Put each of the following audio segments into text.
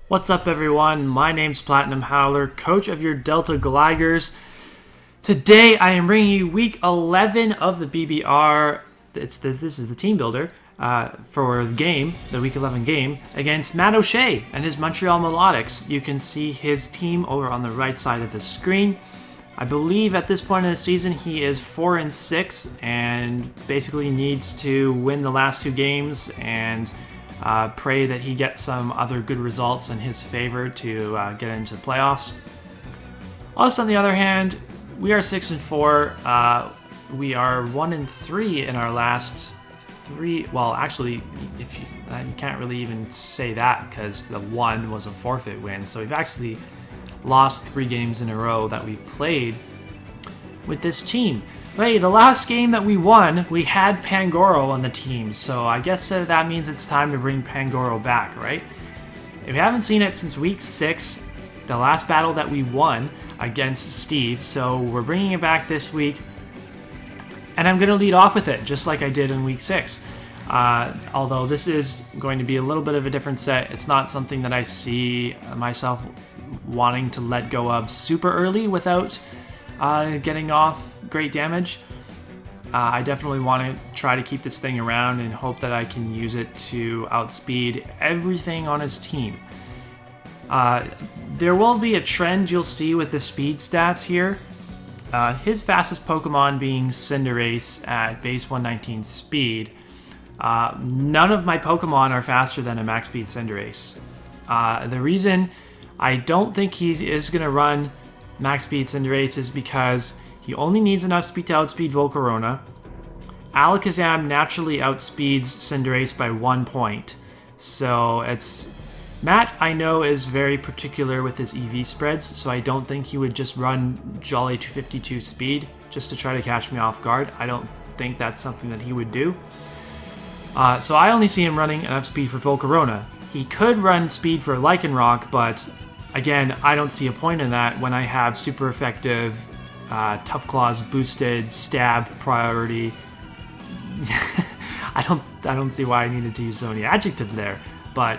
What's up, everyone? My name's PlatinumHowler, coach of your Delta Gliders. Today, I am bringing you week 11 of the BBR. This is the team builder for the game, the week 11 game, against Matt O'Shea and his Montreal Milotics. You can see his team over on the right side of the screen. I believe at this point in the season, he is 4-6 and basically needs to win the last two games and pray that he gets some other good results in his favor to get into the playoffs. Us, on the other hand, we are 6-4. We are 1-3 in our last three. Well, actually, if you can't really even say that because the one was a forfeit win. So we've actually lost 3 games in a row that we played with this team. Hey, the last game that we won, we had Pangoro on the team, so I guess that means it's time to bring Pangoro back, right? If you haven't seen it since week 6, the last battle that we won against Steve, so we're bringing it back this week, and I'm going to lead off with it, just like I did in week 6. Although this is going to be a little bit of a different set, it's not something that I see myself wanting to let go of super early without getting off great damage. I definitely want to try to keep this thing around and hope that I can use it to outspeed everything on his team. There will be a trend you'll see with the speed stats here. His fastest Pokemon being Cinderace at base 119 speed. None of my Pokemon are faster than a max speed Cinderace. The reason I don't think he is going to run max speed Cinderace is because he only needs enough speed to outspeed Volcarona. Alakazam naturally outspeeds Cinderace by 1 point. So Matt, I know, is very particular with his EV spreads, so I don't think he would just run Jolly 252 speed just to try to catch me off guard. I don't think that's something that he would do. So I only see him running enough speed for Volcarona. He could run speed for Lycanroc, but again, I don't see a point in that when I have super effective Tough Claws boosted stab priority. I don't see why I needed to use so many adjectives there, but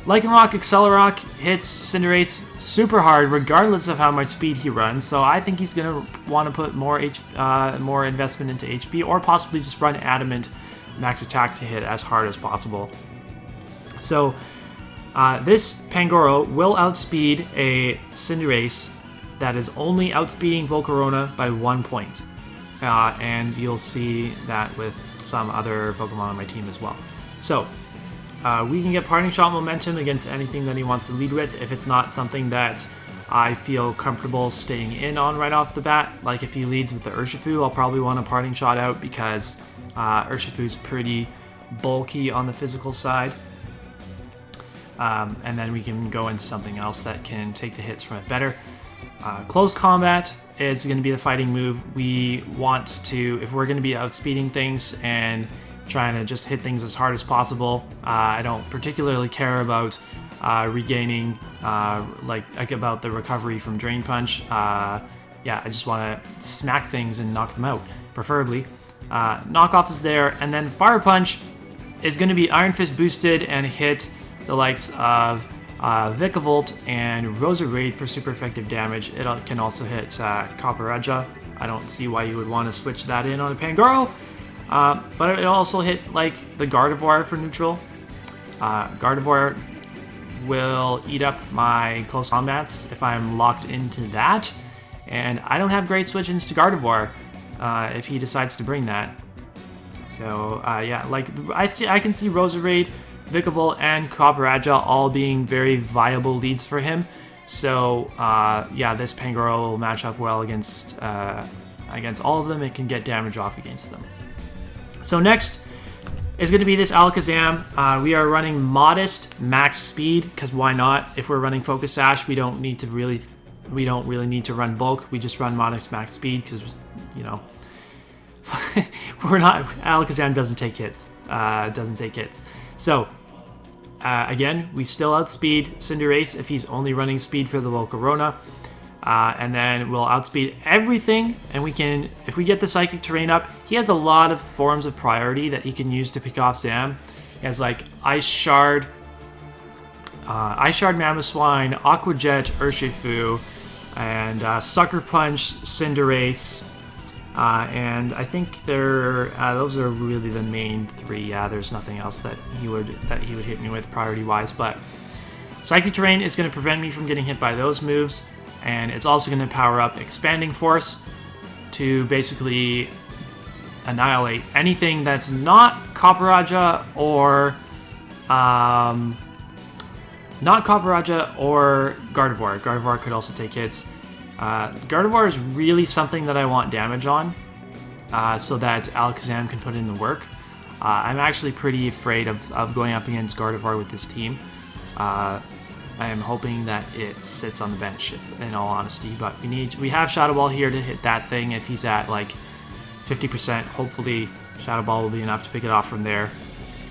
Lycanroc Accelerock hits Cinderace super hard regardless of how much speed he runs, so I think he's going to want to put more investment into HP, or possibly just run Adamant max attack to hit as hard as possible. So this Pangoro will outspeed a Cinderace that is only outspeeding Volcarona by 1 point. And you'll see that with some other Pokemon on my team as well. So we can get Parting Shot momentum against anything that he wants to lead with if it's not something that I feel comfortable staying in on right off the bat. Like if he leads with the Urshifu, I'll probably want a Parting Shot out because Urshifu's pretty bulky on the physical side. And then we can go into something else that can take the hits from it better. Close combat is going to be the fighting move. We want to, if we're going to be outspeeding things and trying to just hit things as hard as possible, I don't particularly care about regaining, like about the recovery from Drain Punch. Yeah, I just want to smack things and knock them out, preferably. Knockoff is there, and then Fire Punch is going to be Iron Fist boosted and hit the likes of Vikavolt and Roserade for super effective damage. It can also hit Copperajah. I don't see why you would want to switch that in on a Pangoro. But it also hit like the Gardevoir for neutral. Gardevoir will eat up my close combats if I'm locked into that. And I don't have great switch-ins to Gardevoir if he decides to bring that. So yeah, like I can see Roserade, Vikavolt, and Copperajah all being very viable leads for him. So yeah, this Pangoro will match up well against all of them. It can get damage off against them. So next is going to be this Alakazam. We are running modest max speed because why not? If we're running Focus Sash, we don't really need to run bulk. We just run modest max speed because, you know, Alakazam doesn't take hits. So again, we still outspeed Cinderace if he's only running speed for the Volcarona. And then we'll outspeed everything, and we can, if we get the Psychic Terrain up, he has a lot of forms of priority that he can use to pick off Zam. He has like Ice Shard, Ice Shard Mamoswine, Aqua Jet Urshifu, and Sucker Punch Cinderace. And I think those are really the main three. Yeah, there's nothing else that he would hit me with priority-wise. But Psychic Terrain is going to prevent me from getting hit by those moves, and it's also going to power up Expanding Force to basically annihilate anything that's not Copperajah or Gardevoir. Gardevoir could also take hits. Gardevoir is really something that I want damage on, so that Alakazam can put in the work. I'm actually pretty afraid of going up against Gardevoir with this team. I am hoping that it sits on the bench, in all honesty. But we have Shadow Ball here to hit that thing if he's at like 50%. Hopefully, Shadow Ball will be enough to pick it off from there.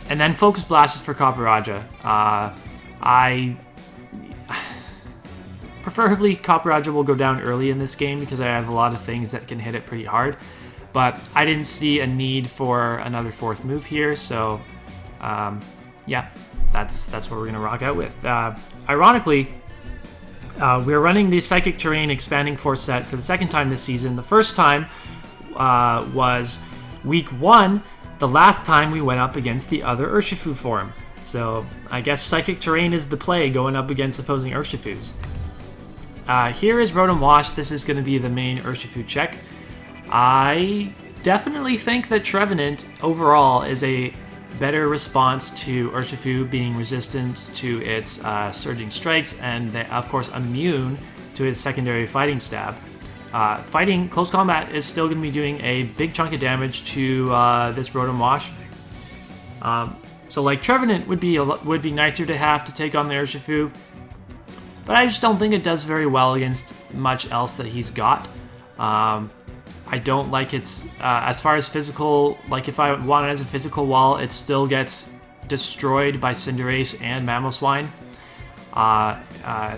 And then Focus Blast is for Copperajah. Preferably, Copperajah will go down early in this game because I have a lot of things that can hit it pretty hard. But I didn't see a need for another fourth move here, so yeah, that's what we're gonna rock out with. Ironically, we're running the Psychic Terrain Expanding Force set for the second time this season. The first time was week 1, the last time we went up against the other Urshifu form. So I guess Psychic Terrain is the play going up against opposing Urshifus. Here is Rotom-Wash. This is going to be the main Urshifu check. I definitely think that Trevenant overall is a better response to Urshifu being resistant to its Surging Strikes and, of course, immune to its secondary Fighting Stab. Fighting Close Combat is still going to be doing a big chunk of damage to this Rotom-Wash. So, like, Trevenant would be nicer to have to take on the Urshifu, but I just don't think it does very well against much else that he's got. I don't like its, as far as physical, like if I want it as a physical wall, it still gets destroyed by Cinderace and Mamoswine.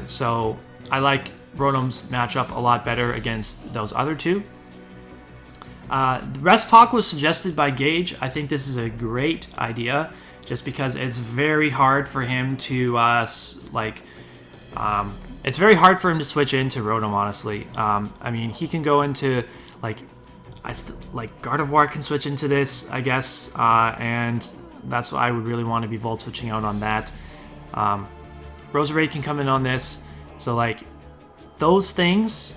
So I like Rotom's matchup a lot better against those other two. The rest talk was suggested by Gage. I think this is a great idea, just because it's very hard for him to, it's very hard for him to switch into Rotom, honestly. I mean, he can go into, Gardevoir can switch into this, I guess, and that's why I would really want to be Volt switching out on that. Roserade can come in on this, so, like, those things,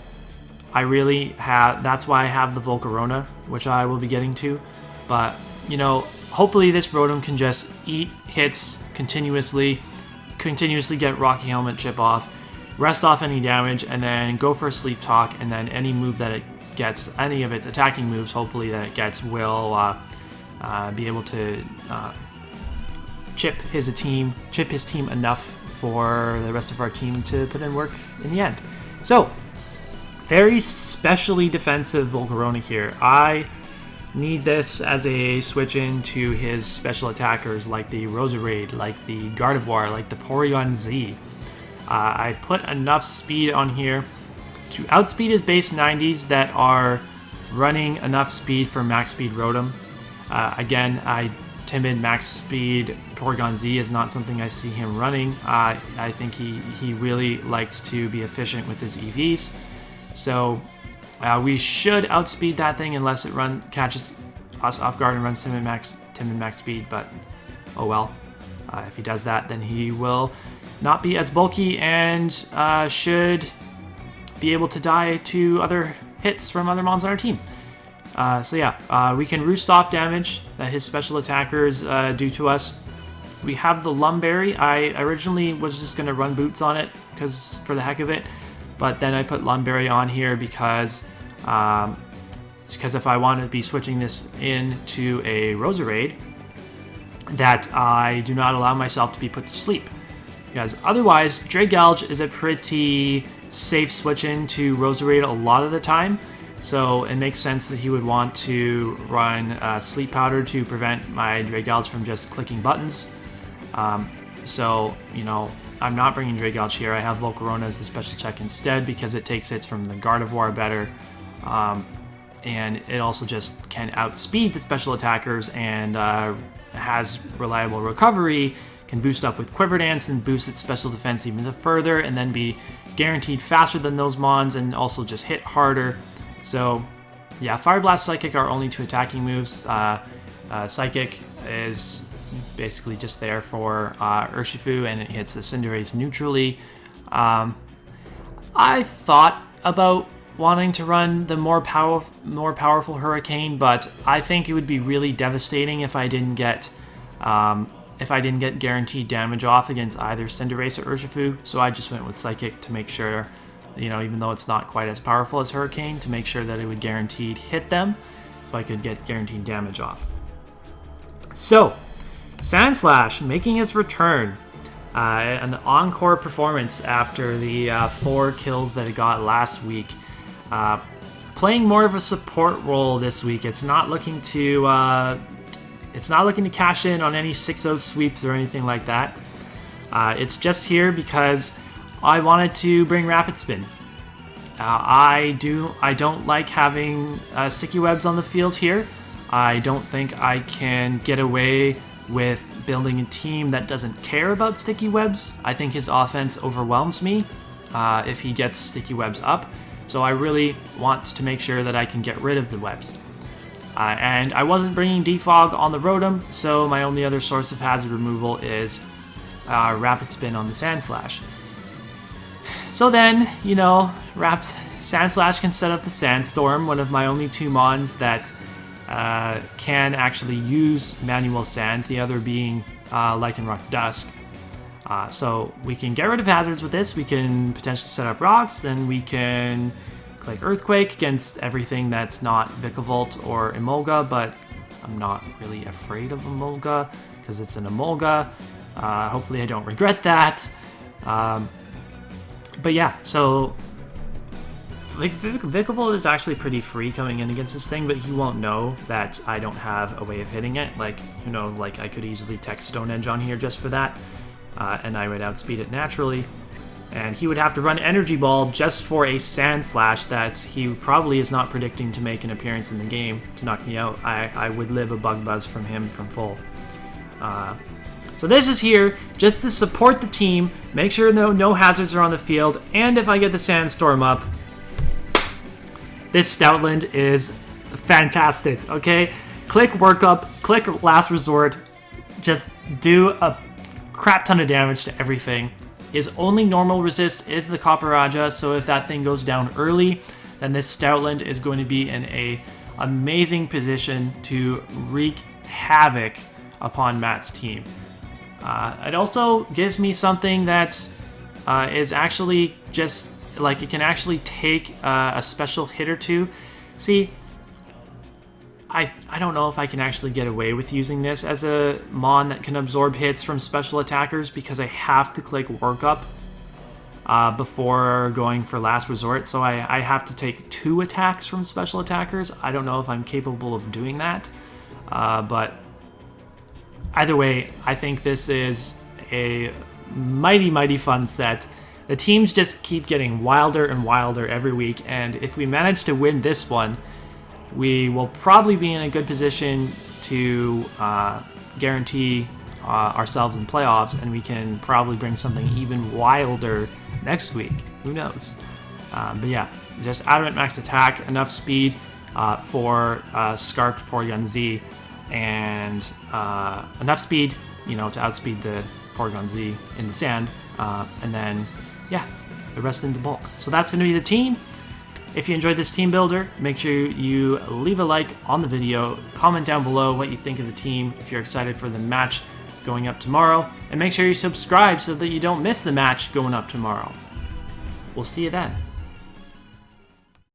I really have, that's why I have the Volcarona, which I will be getting to, but, you know, hopefully this Rotom can just eat hits continuously get Rocky Helmet chip off, rest off any damage, and then go for a Sleep Talk, and then any move that it gets, any of its attacking moves, hopefully that it gets, will be able to chip his team enough for the rest of our team to put in work in the end. So, very specially defensive Volcarona here. I need this as a switch into his special attackers like the Roserade, like the Gardevoir, like the Porygon Z. I put enough speed on here to outspeed his base 90s that are running enough speed for max speed Rotom. Again, timid max speed Porygon Z is not something I see him running. I think he really likes to be efficient with his EVs. So we should outspeed that thing unless it catches us off guard and runs timid max speed, but oh well. If he does that, then he will not be as bulky and should be able to die to other hits from other mons on our team. So yeah, we can roost off damage that his special attackers do to us. We have the Lumberry. I originally was just going to run Boots on it for the heck of it, but then I put Lumberry on here because if I want to be switching this into a Roserade, that I do not allow myself to be put to sleep. Because otherwise, Dragalge is a pretty safe switch into Roserade a lot of the time, so it makes sense that he would want to run Sleep Powder to prevent my Dragalge from just clicking buttons. So, you know, I'm not bringing Dragalge here. I have Volcarona as the special check instead because it takes hits from the Gardevoir better. And it also just can outspeed the special attackers and has reliable recovery can boost up with Quiver Dance and boost its special defense even further, and then be guaranteed faster than those mons and also just hit harder. So yeah, Fire Blast, Psychic are only 2 attacking moves. Psychic is basically just there for Urshifu, and it hits the Cinderace neutrally. I thought about wanting to run the more powerful Hurricane, but I think it would be really devastating if I didn't get guaranteed damage off against either Cinderace or Urshifu. So I just went with Psychic to make sure, even though it's not quite as powerful as Hurricane, to make sure that it would guaranteed hit them, so I could get guaranteed damage off. So, Sandslash making his return. An encore performance after the 4 kills that it got last week. Playing more of a support role this week. It's not looking to cash in on any 6-0 sweeps or anything like that. It's just here because I wanted to bring Rapid Spin. I don't like having sticky webs on the field here. I don't think I can get away with building a team that doesn't care about sticky webs. I think his offense overwhelms me if he gets sticky webs up. So I really want to make sure that I can get rid of the webs. And I wasn't bringing Defog on the Rotom, so my only other source of hazard removal is Rapid Spin on the Sandslash. So then, Sandslash can set up the Sandstorm, one of my only 2 mons that can actually use Manual Sand, the other being Lycanroc Dusk. So we can get rid of hazards with this. We can potentially set up rocks, then we can click Earthquake against everything that's not Vikavolt or Emolga, but I'm not really afraid of Emolga because it's an Emolga. Hopefully I don't regret that. But yeah, so Vikavolt is actually pretty free coming in against this thing, but he won't know that I don't have a way of hitting it. I could easily text Stone Edge on here just for that, and I would outspeed it naturally. And he would have to run Energy Ball just for a Sandslash that he probably is not predicting to make an appearance in the game to knock me out. I would live a Bug Buzz from him from full. So this is here just to support the team, make sure no hazards are on the field, and if I get the Sandstorm up, this Stoutland is fantastic, okay? Click Workup, click Last Resort, just do a crap ton of damage to everything. His only normal resist is the Copperajah, so if that thing goes down early, then this Stoutland is going to be in a amazing position to wreak havoc upon Matt's team. It also gives me something that is actually just it can actually take a special hit or 2. See, I don't know if I can actually get away with using this as a mon that can absorb hits from special attackers because I have to click Workup before going for Last Resort. So I have to take 2 attacks from special attackers. I don't know if I'm capable of doing that. But either way, I think this is a mighty, mighty fun set. The teams just keep getting wilder and wilder every week, and if we manage to win this one, we will probably be in a good position to guarantee ourselves in playoffs, and we can probably bring something even wilder next week. Who knows? But yeah, just Adamant Max Attack, enough speed for Scarfed Porygon Z, and enough speed, to outspeed the Porygon Z in the sand, and then yeah, the rest into bulk. So that's going to be the team. If you enjoyed this team builder, make sure you leave a like on the video, comment down below what you think of the team, if you're excited for the match going up tomorrow, and make sure you subscribe so that you don't miss the match going up tomorrow. We'll see you then.